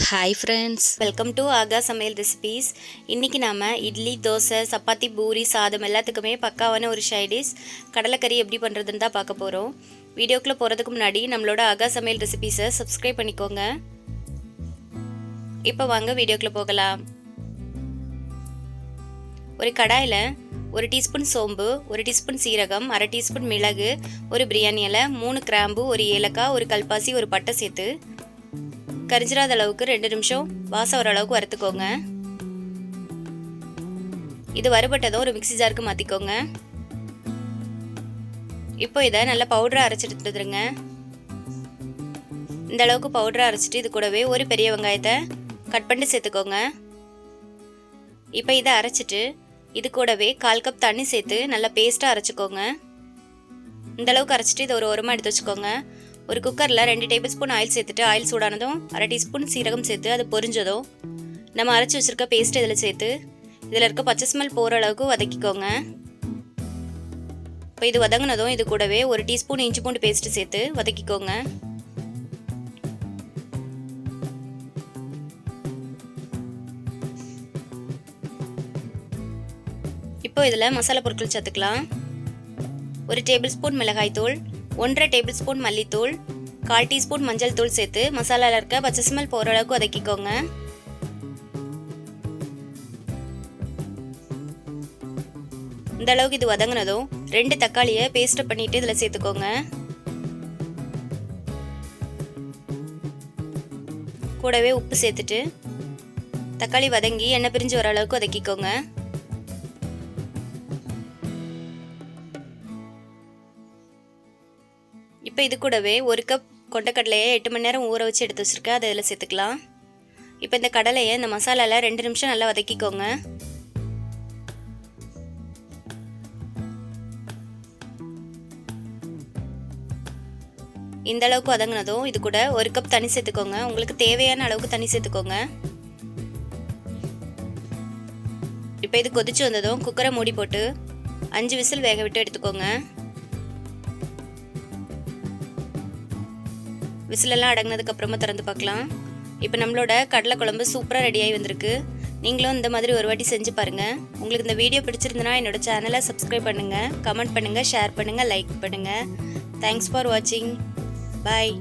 Hi friends, welcome to ஆகா சமையல் recipes. இன்றைக்கி நாம் இட்லி, தோசை, சப்பாத்தி, பூரி, சாதம் எல்லாத்துக்குமே பக்காவான ஒரு சைடிஷ் கடலைக்கறி எப்படி பண்ணுறதுன்னு தான் பார்க்க போகிறோம். வீடியோக்குள்ளே போகிறதுக்கு முன்னாடி நம்மளோட ஆகா சமையல் ரெசிபீஸை சப்ஸ்கிரைப் பண்ணிக்கோங்க. இப்போ வாங்க வீடியோக்குள்ளே போகலாம். ஒரு கடாயில் 1 டீஸ்பூன் சோம்பு, 1 டீஸ்பூன் சீரகம், அரை டீஸ்பூன் மிளகு, ஒரு பிரியாணி இலை, 3 கிராம்பு, ஒரு ஏலக்காய், ஒரு கல்பாசி, ஒரு பட்டை சேர்த்து கரிஞ்சிராத அளவுக்கு 2 நிமிஷம் வாசம் வர அளவுக்கு வறுத்துக்கோங்க. இது வறுபட்டதும் ஒரு மிக்ஸி ஜாருக்கு மாற்றிக்கோங்க. இப்போ இதை நல்லா பவுடராக அரைச்சிட்டு எடுத்துடுங்க. இந்த அளவுக்கு பவுடராக அரைச்சிட்டு இது கூடவே ஒரு பெரிய வெங்காயத்தை கட் பண்ணி சேர்த்துக்கோங்க. இப்போ இதை அரைச்சிட்டு இது கூடவே 1/4 கப் தண்ணி சேர்த்து நல்லா பேஸ்ட்டாக அரைச்சிக்கோங்க. இந்த அளவுக்கு அரைச்சிட்டு இதை ஒரு ஓரமாக எடுத்து வச்சுக்கோங்க. ஒரு குக்கரில் 2 டேபிள் ஸ்பூன் ஆயில் சேர்த்துட்டு ஆயில் சூடானதும் அரை டீஸ்பூன் சீரகம் சேர்த்து அது பொரிஞ்சதும் நம்ம அரைச்சி வச்சுருக்க பேஸ்ட் இதில் சேர்த்து இதில் இருக்க பச்சை ஸ்மெல் போகிற அளவுக்கு வதக்கிக்கோங்க. இப்போ இது வதங்கினதும் இது கூடவே 1 டீஸ்பூன் இஞ்சி பூண்டு பேஸ்ட்டு சேர்த்து வதக்கிக்கோங்க. இப்போ இதில் மசாலா பொருட்கள் சேர்த்துக்கலாம். 1 டேபிள் ஸ்பூன் மிளகாய்த்தூள், 1/2 டேபிள் ஸ்பூன் மல்லித்தூள், 1/4 டீஸ்பூன் மஞ்சள் தூள் சேர்த்து மசாலாவில் இருக்க பச்சை ஸ்மெல் போகிற அளவுக்கு வதக்கிக்கோங்க. இந்த அளவுக்கு இது வதங்கினதும் 2 தக்காளியை பேஸ்ட் பண்ணிட்டு இதில் சேர்த்துக்கோங்க. கூடவே உப்பு சேர்த்துட்டு தக்காளி வதங்கி எண்ணெய் பிரிஞ்சு வர அளவுக்கு வதக்கிக்கோங்க. இப்போ இது கூடவே 1 கப் கொண்டக்கடலையை 8 மணி நேரம் ஊற வச்சு எடுத்து வச்சுருக்கேன். அதை இதில் சேர்த்துக்கலாம். இப்போ இந்த கடலையை இந்த மசாலாவில் 2 நிமிஷம் நல்லா வதக்கிக்கோங்க. இந்த அளவுக்கு வதங்கினதும் இது கூட 1 கப் தண்ணி சேர்த்துக்கோங்க. உங்களுக்கு தேவையான அளவுக்கு தண்ணி சேர்த்துக்கோங்க. இப்போ இது கொதிச்சு வந்ததும் குக்கரை மூடி போட்டு 5 விசில் வேக விட்டு எடுத்துக்கோங்க. விசிலெல்லாம் அடங்கினதுக்கு அப்புறமா திறந்து பார்க்கலாம். இப்போ நம்மளோட கடலை குழம்பு சூப்பராக ரெடியாகி வந்திருக்கு. நீங்களும் இந்த மாதிரி ஒரு வாட்டி செஞ்சு பாருங்கள். உங்களுக்கு இந்த வீடியோ பிடிச்சிருந்தனா என்னோட சேனலை சப்ஸ்கிரைப் பண்ணுங்கள், கமெண்ட் பண்ணுங்கள், ஷேர் பண்ணுங்கள், லைக் பண்ணுங்கள். தேங்க்ஸ் ஃபார் வாட்சிங். பாய்.